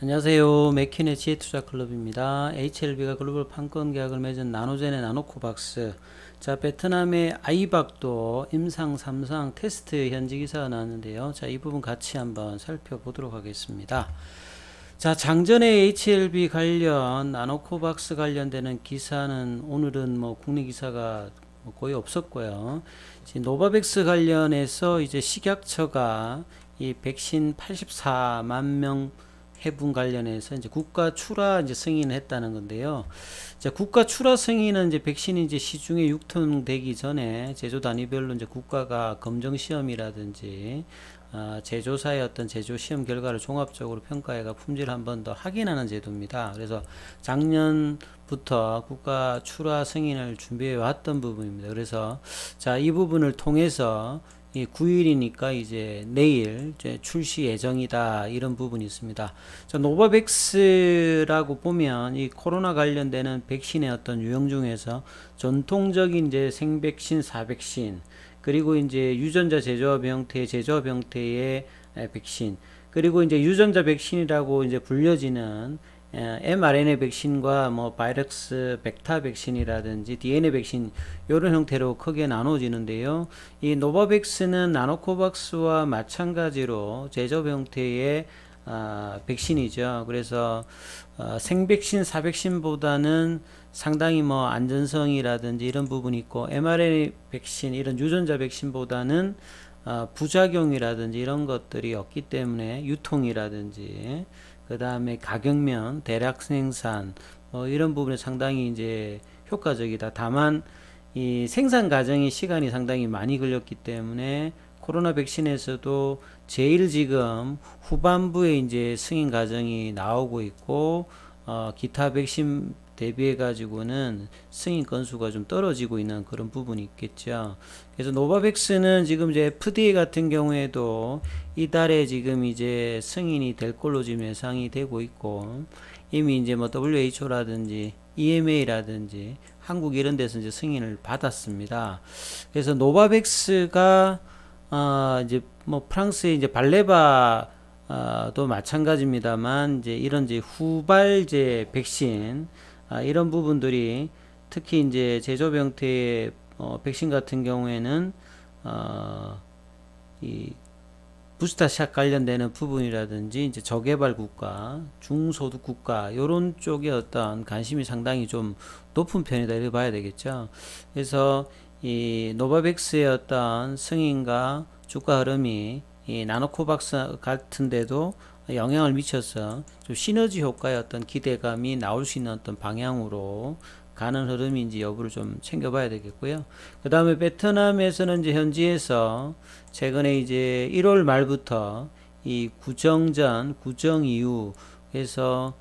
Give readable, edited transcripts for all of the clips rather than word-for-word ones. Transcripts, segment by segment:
안녕하세요. 맥킨의 지혜투자클럽입니다. HLB가 글로벌 판권 계약을 맺은 나노젠의 나노코박스. 자, 베트남의 아이박도 임상 3상 테스트 현지 기사가 나왔는데요. 자, 이 부분 같이 한번 살펴보도록 하겠습니다. 자, 장전에 HLB 관련 나노코박스 관련되는 기사는 오늘은 국내 기사가 거의 없었고요. 지금 노바백스 관련해서 이제 식약처가 이 백신 84만 명 해분 관련해서 이제 국가 출하 이제 승인을 했다는 건데요. 자, 국가 출하 승인은 이제 백신이 이제 시중에 유통되기 전에 제조 단위별로 이제 국가가 검정 시험이라든지 제조사의 어떤 제조 시험 결과를 종합적으로 평가해가 품질을 한 번 더 확인하는 제도입니다. 그래서 작년부터 국가 출하 승인을 준비해 왔던 부분입니다. 그래서 자, 이 부분을 통해서 9일이니까 이제 내일 이제 출시 예정이다, 이런 부분이 있습니다. 자, 노바백스라고 보면 이 코로나 관련되는 백신의 어떤 유형 중에서 전통적인 이제 생백신, 사백신, 그리고 이제 유전자 제조합 형태의 백신, 그리고 이제 유전자 백신이라고 이제 불려지는 mRNA 백신과 바이러스 벡터 백신이라든지 DNA 백신, 이런 형태로 크게 나눠지는데요. 이 노바백스는 나노코박스와 마찬가지로 제조업 형태의 백신이죠. 그래서 생백신, 사백신보다는 상당히 안전성이라든지 이런 부분이 있고, mRNA 백신, 이런 유전자 백신보다는 부작용이라든지 이런 것들이 없기 때문에 유통이라든지 그 다음에 가격면, 대량 생산 이런 부분에 상당히 이제 효과적이다. 다만 이 생산 과정이 시간이 상당히 많이 걸렸기 때문에 코로나 백신에서도 제일 지금 후반부에 이제 승인 과정이 나오고 있고, 기타 백신 대비해 가지고는 승인 건수가 좀 떨어지고 있는 그런 부분이 있겠죠. 그래서 노바백스는 지금 이제 FDA 같은 경우에도 이달에 지금 이제 승인이 될 걸로 지금 예상이 되고 있고, 이미 이제 WHO라든지 EMA라든지 한국 이런 데서 이제 승인을 받았습니다. 그래서 노바백스가 이제 프랑스의 이제 발레바 도 마찬가지입니다만, 이제 이런 이제 후발제 백신, 이런 부분들이 특히 이제 제조업 형태의 백신 같은 경우에는 이 부스터샷 관련되는 부분이라든지 이제 저개발 국가, 중소득 국가, 이런 쪽에 어떤 관심이 상당히 좀 높은 편이다, 이렇게 봐야 되겠죠. 그래서 이 노바백스의 어떤 승인과 주가 흐름이 이 나노코박스 같은데도 영향을 미쳐서 좀 시너지 효과의 어떤 기대감이 나올 수 있는 어떤 방향으로 가는 흐름인지 여부를 좀 챙겨봐야 되겠고요. 그 다음에 베트남에서는 이제 현지에서 최근에 이제 1월 말부터 이 구정전, 구정 이후 해서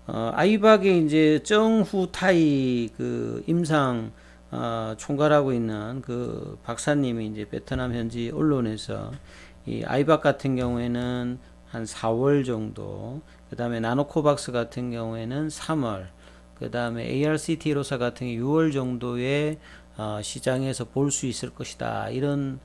아이박의 이제 정후 타이 그 임상 총괄하고 있는 그 박사님이 이제 베트남 현지 언론에서 이 아이박 같은 경우에는 한 4월 정도, 그 다음에 나노코박스 같은 경우에는 3월, 그 다음에 ARCT로사 같은 경우 6월 정도에 시장에서 볼 수 있을 것이다, 이런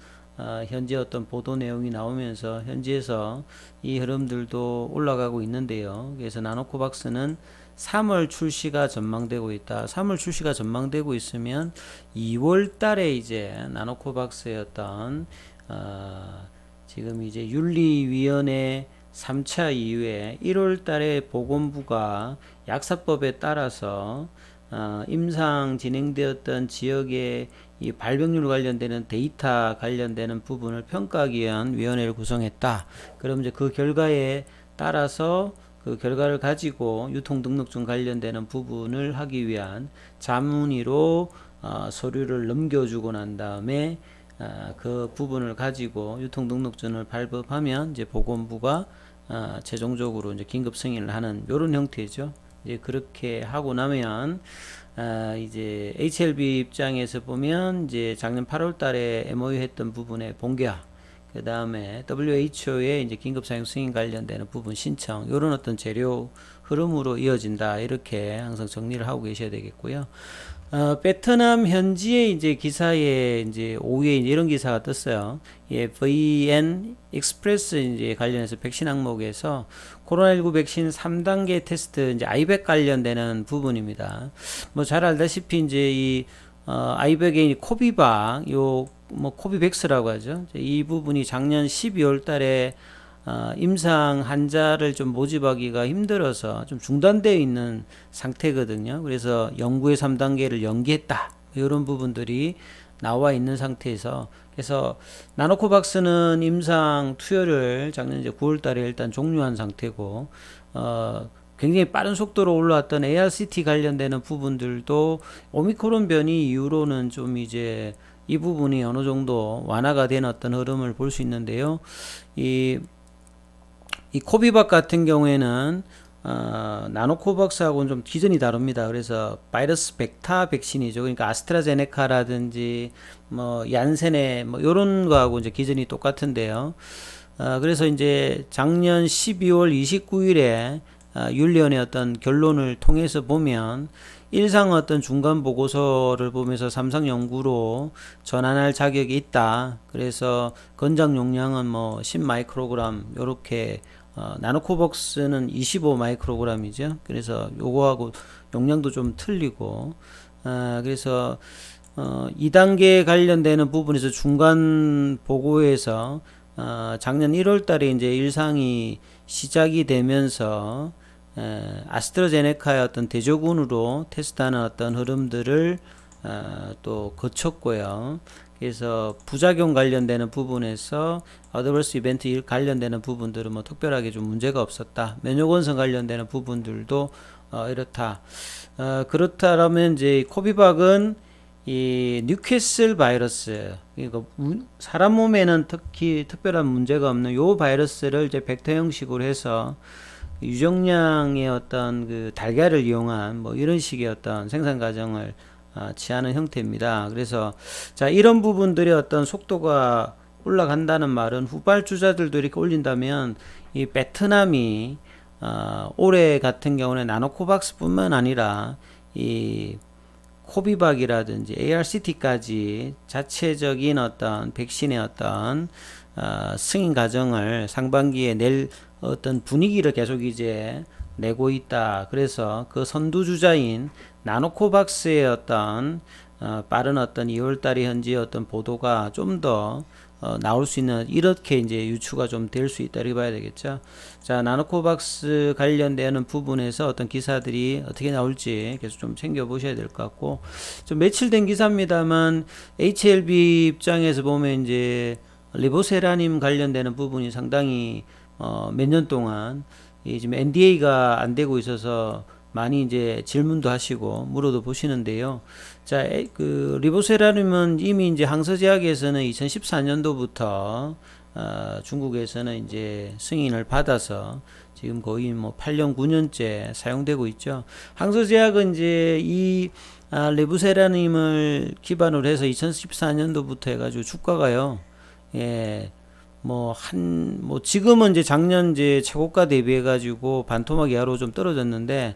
현재 어떤 보도 내용이 나오면서 현지에서 이 흐름들도 올라가고 있는데요. 그래서 나노코박스는 3월 출시가 전망되고 있다. 3월 출시가 전망되고 있으면 2월 달에 이제 나노코박스의 어떤 지금 이제 윤리위원회 3차 이후에 1월 달에 보건부가 약사법에 따라서 임상 진행되었던 지역의 이 발병률 관련되는 데이터 관련되는 부분을 평가하기 위한 위원회를 구성했다. 그럼 이제 그 결과에 따라서 그 결과를 가지고 유통등록증 관련되는 부분을 하기 위한 자문위로 서류를 넘겨주고 난 다음에 그 부분을 가지고 유통등록증을 발급하면 이제 보건부가 최종적으로 이제 긴급 승인을 하는 이런 형태죠. 이제 그렇게 하고 나면 이제 HLB 입장에서 보면 이제 작년 8월 달에 MOU 했던 부분의 본계화, 그 다음에 WHO의 이제 긴급 사용 승인 관련되는 부분 신청, 이런 어떤 재료 흐름으로 이어진다, 이렇게 항상 정리를 하고 계셔야 되겠고요. 베트남 현지의 이제 기사에 이제 오후에 이제 이런 기사가 떴어요. 예, VN 익스프레스 이제 관련해서 백신 항목에서 코로나19 백신 3단계 테스트 이제 아이백 관련되는 부분입니다. 뭐 잘 알다시피 이제 이 아이백의 코비박 요 뭐 코비백스라고 하죠. 이 부분이 작년 12월 달에 임상 환자를 좀 모집하기가 힘들어서 좀 중단되어 있는 상태거든요. 그래서 연구의 3단계를 연기했다. 이런 부분들이 나와 있는 상태에서 그래서 나노코박스는 임상 투여를 작년 이제 9월 달에 일단 종료한 상태고 굉장히 빠른 속도로 올라왔던 ARCT 관련되는 부분들도 오미크론 변이 이후로는 좀 이제 이 부분이 어느 정도 완화가 된 어떤 흐름을 볼 수 있는데요. 이 코비박 같은 경우에는 나노코박스하고는 좀 기전이 다릅니다. 그래서 바이러스 벡터 백신이죠. 그러니까 아스트라제네카라든지 뭐 얀센의 뭐 이런 거하고 이제 기전이 똑같은데요. 그래서 이제 작년 12월 29일에 윤리원의 어떤 결론을 통해서 보면 일상 어떤 중간 보고서를 보면서 삼상 연구로 전환할 자격이 있다. 그래서 권장 용량은 뭐 10 마이크로그램 요렇게 나노코박스는 25 마이크로그램이죠. 그래서 요거하고 용량도 좀 틀리고 그래서 2단계 관련되는 부분에서 중간 보고에서 작년 1월 달에 이제 일상이 시작이 되면서 아스트라제네카의 어떤 대조군으로 테스트하는 어떤 흐름들을 또 거쳤고요. 그래서 부작용 관련되는 부분에서 어드버스 이벤트 관련되는 부분들은 뭐 특별하게 좀 문제가 없었다. 면역원성 관련되는 부분들도 이렇다. 그렇다라면 이제 코비박은 이 뉴캐슬 바이러스, 그러니까 사람 몸에는 특히 특별한 문제가 없는 요 바이러스를 이제 벡터 형식으로 해서 유정량의 어떤 그 달걀을 이용한 뭐 이런 식의 어떤 생산 과정을 취하는 형태입니다. 그래서 자 이런 부분들의 어떤 속도가 올라간다는 말은 후발주자들도 이렇게 올린다면 이 베트남이 올해 같은 경우는 나노코박스뿐만 아니라 이 코비박이라든지 ARCT까지 자체적인 어떤 백신의 어떤 승인 과정을 상반기에 낼 어떤 분위기를 계속 이제 내고 있다. 그래서 그 선두주자인 나노코박스의 어떤 빠른 어떤 2월달에 현재 어떤 보도가 좀 더 나올 수 있는 이렇게 이제 유추가 좀 될 수 있다 이렇게 봐야 되겠죠. 자 나노코박스 관련되는 부분에서 어떤 기사들이 어떻게 나올지 계속 좀 챙겨 보셔야 될 것 같고 좀 며칠 된 기사입니다만 HLB 입장에서 보면 이제 리보세라님 관련되는 부분이 상당히 몇 년 동안 지금 NDA가 안 되고 있어서 많이 이제 질문도 하시고 물어도 보시는데요. 자, 그 리보세라님은 이미 이제 항서제약에서는 2014년도부터 중국에서는 이제 승인을 받아서 지금 거의 뭐 8년 9년째 사용되고 있죠. 항서제약은 이제 이 리보세라님을 기반으로 해서 2014년도부터 해가지고 주가가요. 예. 뭐 지금은 이제 작년 이제 최고가 대비해 가지고 반토막 이하로 좀 떨어졌는데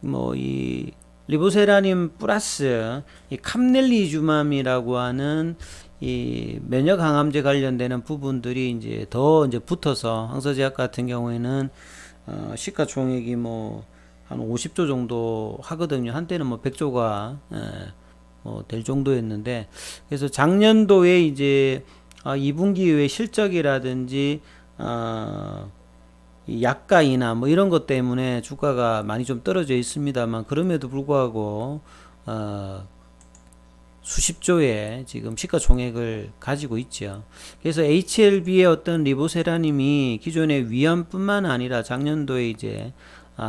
뭐 이 리보세라님 플러스 이 캄넬리주맘이라고 하는 이 면역 항암제 관련되는 부분들이 이제 더 이제 붙어서 항서제약 같은 경우에는 시가총액이 뭐 한 50조 정도 하거든요. 한때는 뭐 100조가 뭐 될 정도였는데 그래서 작년도에 이제 2분기 이후에 실적이라든지 약가이나 뭐 이런 것 때문에 주가가 많이 좀 떨어져 있습니다만 그럼에도 불구하고 수십조의 지금 시가총액을 가지고 있죠. 그래서 HLB의 어떤 리보세라님이 기존의 위암뿐만 아니라 작년도에 이제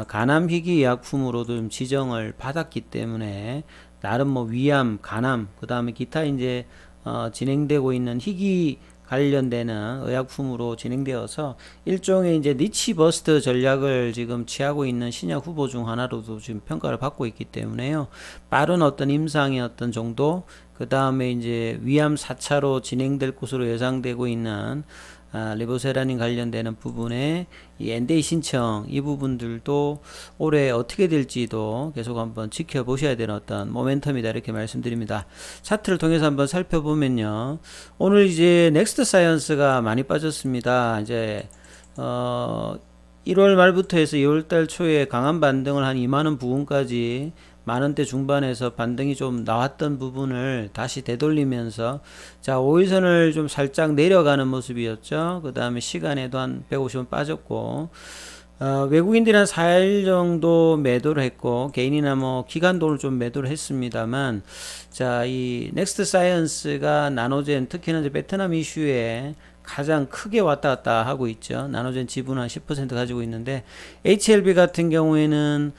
간암희귀 약품으로도 좀 지정을 받았기 때문에 나름 뭐 위암, 간암, 그 다음에 기타 이제 진행되고 있는 희귀 관련되는 의약품으로 진행되어서 일종의 이제 니치 버스트 전략을 지금 취하고 있는 신약 후보 중 하나로도 지금 평가를 받고 있기 때문에요. 빠른 어떤 임상의 어떤 정도, 그 다음에 이제 위암 4차로 진행될 것으로 예상되고 있는 리보세라닌 관련되는 부분에 이 NDA 신청 이 부분들도 올해 어떻게 될지도 계속 한번 지켜보셔야 되는 어떤 모멘텀이다 이렇게 말씀드립니다. 차트를 통해서 한번 살펴보면요, 오늘 이제 넥스트 사이언스가 많이 빠졌습니다. 이제 1월 말부터 해서 2월달 초에 강한 반등을 한 2만원 부근까지 만원대 중반에서 반등이 좀 나왔던 부분을 다시 되돌리면서 자 5일선을 좀 살짝 내려가는 모습이었죠. 그 다음에 시간에도 한 150원 빠졌고 외국인들이 한 4일 정도 매도를 했고 개인이나 뭐 기관도를 좀 매도를 했습니다만 자 이 넥스트 사이언스가 나노젠 특히나 이제 베트남 이슈에 가장 크게 왔다 갔다 하고 있죠. 나노젠 지분 한 10% 가지고 있는데 HLB 같은 경우에는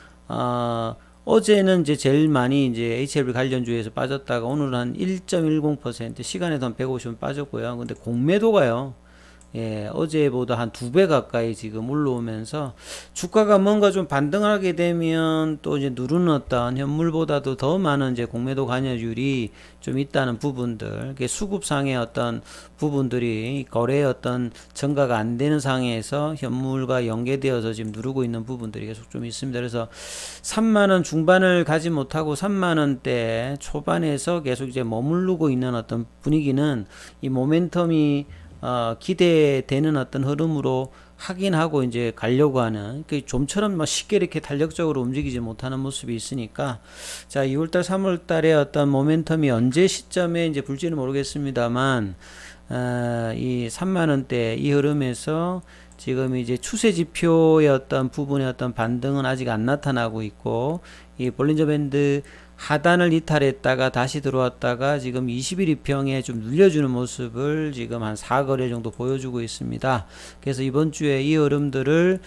어제는 이제 제일 많이 이제 HLB 관련주에서 빠졌다가 오늘은 한 1.10% 시간에도 한 150원 빠졌고요. 근데 공매도가요. 예, 어제보다 한 2배 가까이 지금 올라오면서 주가가 뭔가 좀 반등하게 되면 또 이제 누르는 어떤 현물보다도 더 많은 이제 공매도 관여율이 좀 있다는 부분들, 수급상의 어떤 부분들이 거래의 어떤 증가가 안 되는 상황에서 현물과 연계되어서 지금 누르고 있는 부분들이 계속 좀 있습니다. 그래서 3만원 중반을 가지 못하고 3만원대 초반에서 계속 이제 머무르고 있는 어떤 분위기는 이 모멘텀이 기대되는 어떤 흐름으로 확인하고 이제 가려고 하는 좀처럼 뭐 쉽게 이렇게 탄력적으로 움직이지 못하는 모습이 있으니까 자 2월달 3월달에 어떤 모멘텀이 언제 시점에 이제 불지는 모르겠습니다만 이 3만원대 이 흐름에서 지금 이제 추세 지표의 어떤 부분의 어떤 반등은 아직 안 나타나고 있고 이 볼린저 밴드 하단을 이탈했다가 다시 들어왔다가 지금 21 이평에 좀 눌려주는 모습을 지금 한 4거래 정도 보여주고 있습니다. 그래서 이번 주에 이 흐름들을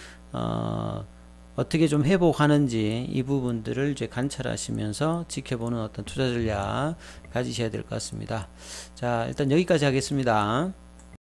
어떻게 좀 회복하는지 이 부분들을 이제 관찰하시면서 지켜보는 어떤 투자 전략 가지셔야 될 것 같습니다. 자, 일단 여기까지 하겠습니다.